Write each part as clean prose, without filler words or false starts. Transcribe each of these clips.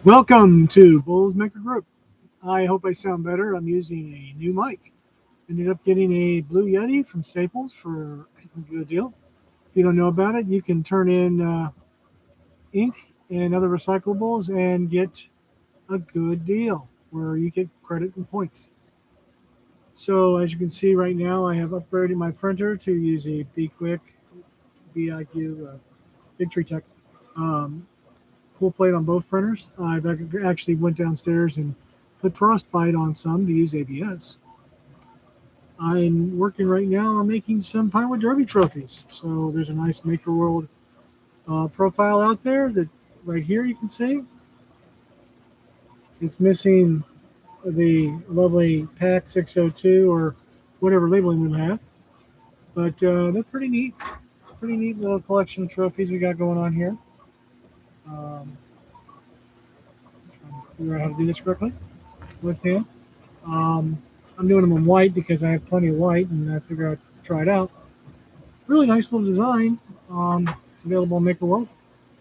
Welcome to Bulls Maker Group. I hope I sound better. I'm using a new mic. Ended up getting a Blue Yeti from Staples for a good deal. If you don't know about it, you can turn in ink and other recyclables and get a good deal where you get credit and points. So as you can see right now, I have upgraded my printer to use a Be Quick BIQ Victory Tech cool plate on both printers. I've actually went downstairs and put frostbite on some to use ABS. I'm working right now on making some Pinewood Derby trophies. So there's a nice Maker World profile out there that right here you can see. It's missing the lovely PAC 602 or whatever labeling we have. But they're pretty neat. Pretty neat little collection of trophies we got going on here. Trying to figure out how to do this correctly with him. I'm doing them in white because I have plenty of white, and I figure I'd try it out. Really nice little design. It's available on Maker World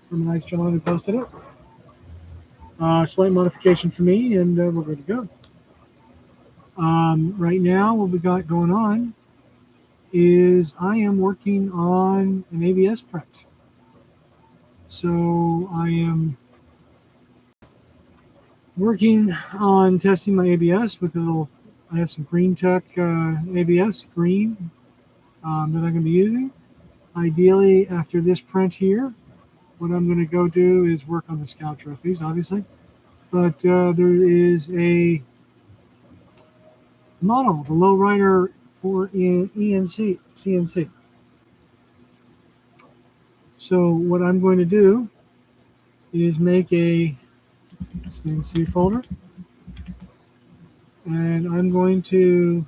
from a nice gentleman who posted it. Slight modification for me, and we're good to go. Right now, what we got going on is I am working on an ABS print. So I am working on testing my ABS with a little, I have some Green Tech ABS, green, that I'm going to be using. Ideally, after this print here, what I'm going to go do is work on the Scout trophies, obviously. But there is a model, the Low Rider CNC. So what I'm going to do is make a CNC folder, and I'm going to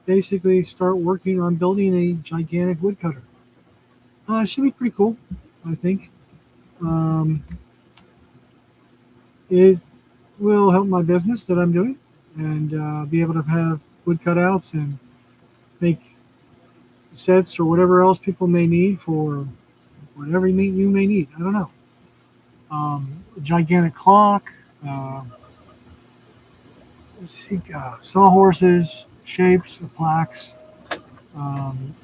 basically start working on building a gigantic woodcutter. It should be pretty cool, I think. It will help my business that I'm doing, and be able to have wood cutouts and make sets or whatever else people may need for whatever you may need. I don't know. A gigantic clock, sawhorses, shapes, plaques,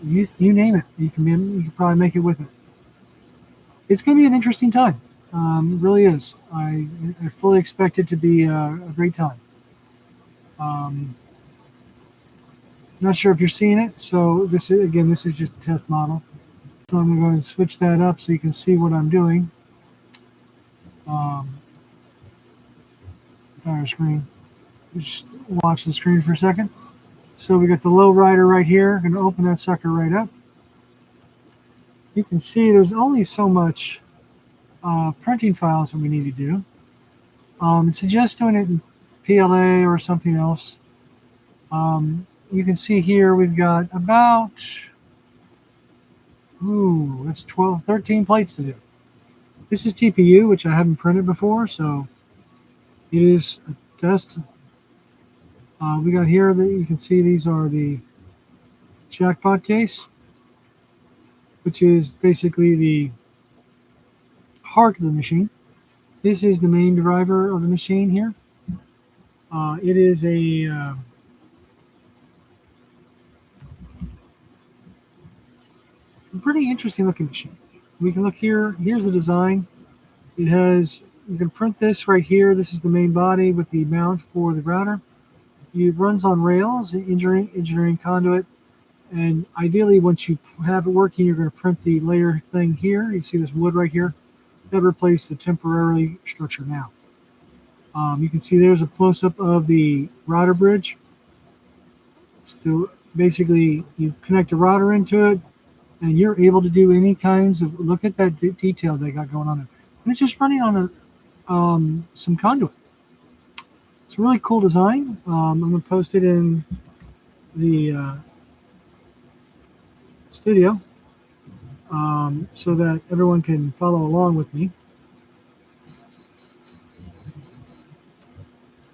you name it. You can probably make it with it. It's going to be an interesting time. It really is. I fully expect it to be a great time. Not sure if you're seeing it. So this is just a test model. So I'm going to go and switch that up so you can see what I'm doing. Entire screen. Just watch the screen for a second. So we got the Low Rider right here. I'm going to open that sucker right up. You can see there's only so much printing files that we need to do. It suggests doing it in PLA or something else. You can see here we've got about, that's 13 plates to do. This is TPU, which I haven't printed before, so it is a test. We got here that you can see these are the jackpot case, which is basically the heart of the machine. This is the main driver of the machine here. It is a pretty interesting looking machine. We can look here. Here's the design. It has, you can print this right here. This is the main body with the mount for the router. It runs on rails, engineering conduit, and ideally once you have it working, you're going to print the layer thing here. You see this wood right here. That replaced the temporary structure now. You can see there's a close-up of the router bridge. So basically, you connect a router into it, and you're able to do any kinds of, look at that detail they got going on there. And it's just running on some conduit. It's a really cool design. I'm going to post it in the studio so that everyone can follow along with me.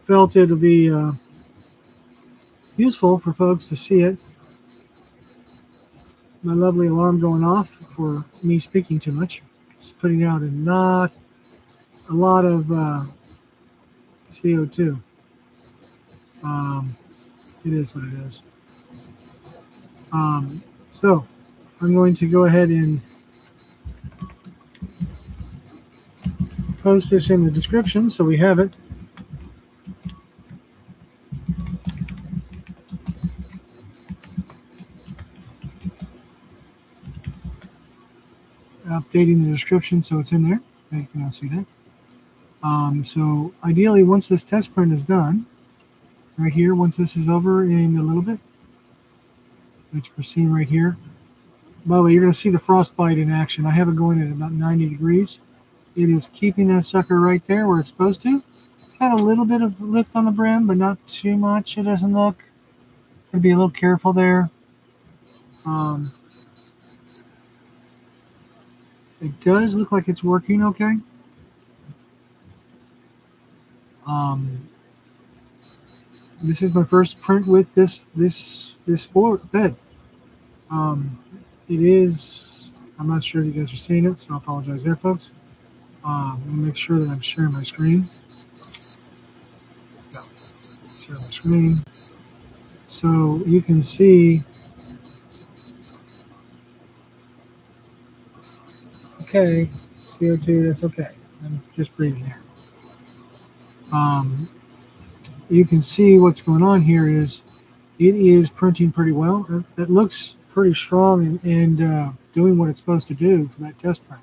Felt it'll be useful for folks to see it. My lovely alarm going off for me speaking too much. It's putting out a not a lot of CO2. It is what it is. So I'm going to go ahead and post this in the description so we have it. Updating the description so it's in there. You can all see that. So ideally, once this test print is done, right here, once this is over in a little bit, which we're seeing right here. By the way, you're going to see the frostbite in action. I have it going at about 90 degrees. It is keeping that sucker right there where it's supposed to. It's got a little bit of lift on the brim, but not too much. It doesn't look. Gotta be a little careful there. It does look like it's working okay. This is my first print with this sport bed. It is. I'm not sure if you guys are seeing it, so I apologize there, folks. Let me make sure that I'm sharing my screen. Yeah, share my screen. So you can see. Okay, CO2. That's okay. I'm just breathing here. You can see what's going on here is it is printing pretty well. It looks pretty strong and doing what it's supposed to do for that test print.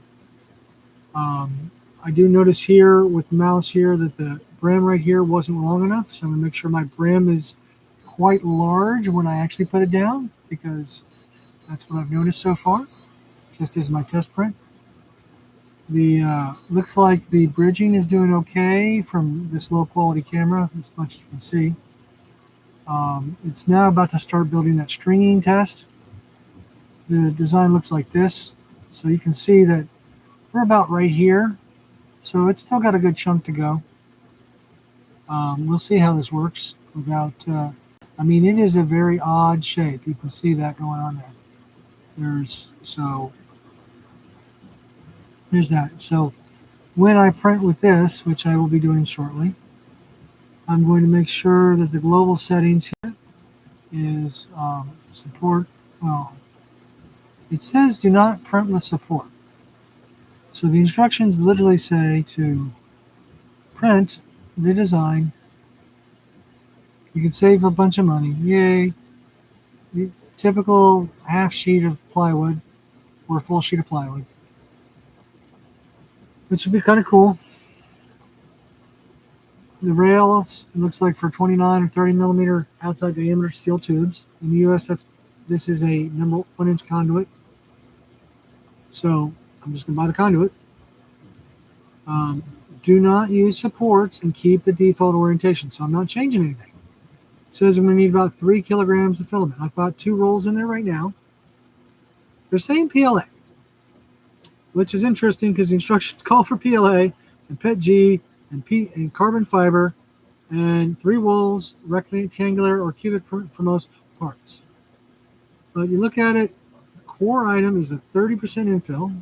I do notice here with the mouse here that the brim right here wasn't long enough, so I'm going to make sure my brim is quite large when I actually put it down, because that's what I've noticed so far, just as my test print. The looks like the bridging is doing okay from this low quality camera, as much as you can see. It's now about to start building that stringing test. The design looks like this, so you can see that we're about right here, so it's still got a good chunk to go. We'll see how this works without, I mean, it is a very odd shape. You can see that going on there. There's that. So when I print with this, which I will be doing shortly, I'm going to make sure that the global settings here is support. Well, it says do not print with support. So the instructions literally say to print the design. You can save a bunch of money. Yay. The typical half sheet of plywood or a full sheet of plywood, which would be kind of cool. The rails, it looks like for 29 or 30 millimeter outside diameter steel tubes. In the US, this is a number 1-inch conduit. So I'm just going to buy the conduit. Do not use supports and keep the default orientation. So I'm not changing anything. It says I'm going to need about 3 kilograms of filament. I've got 2 rolls in there right now. They're saying PLA, which is interesting because the instructions call for PLA and PETG and carbon fiber and 3 rolls, rectangular or cubic for most parts. But you look at it, the core item is a 30% infill.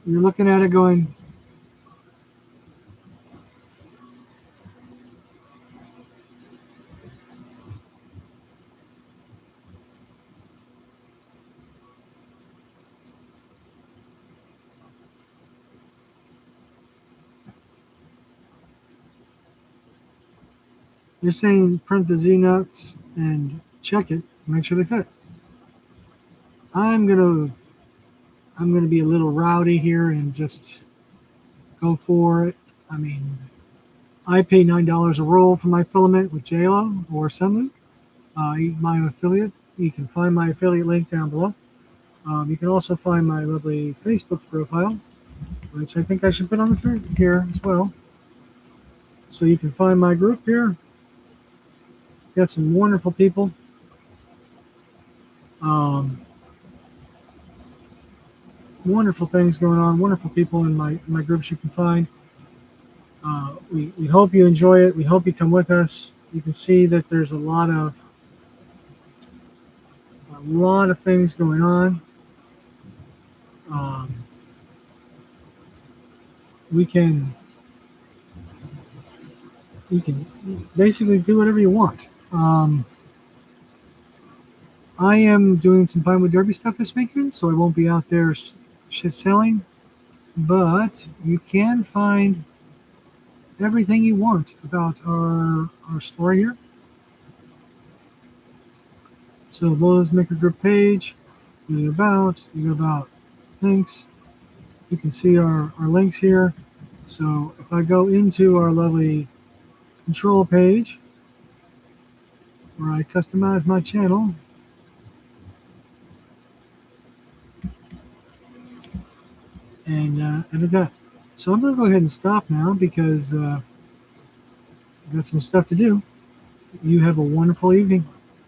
You're looking at it going, you're saying print the Z nuts and check it, make sure they fit. I'm gonna be a little rowdy here and just go for it. I mean, I pay $9 a roll for my filament with JLo or Sunloop, my affiliate. You can find my affiliate link down below. You can also find my lovely Facebook profile, which I think I should put on the screen here as well. So you can find my group here. Got some wonderful people. Wonderful things going on. Wonderful people in my groups you can find. We hope you enjoy it. We hope you come with us. You can see that there's a lot of things going on. Um, we can basically do whatever you want. I am doing some Pinewood Derby stuff this weekend, so I won't be out there shit selling. But you can find everything you want about our store here. So Lowe's Maker Group page, you go about links. You can see our links here. So if I go into our lovely control page where I customize my channel, and edit that. So I'm going to go ahead and stop now because I've got some stuff to do. You have a wonderful evening.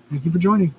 Thank you for joining.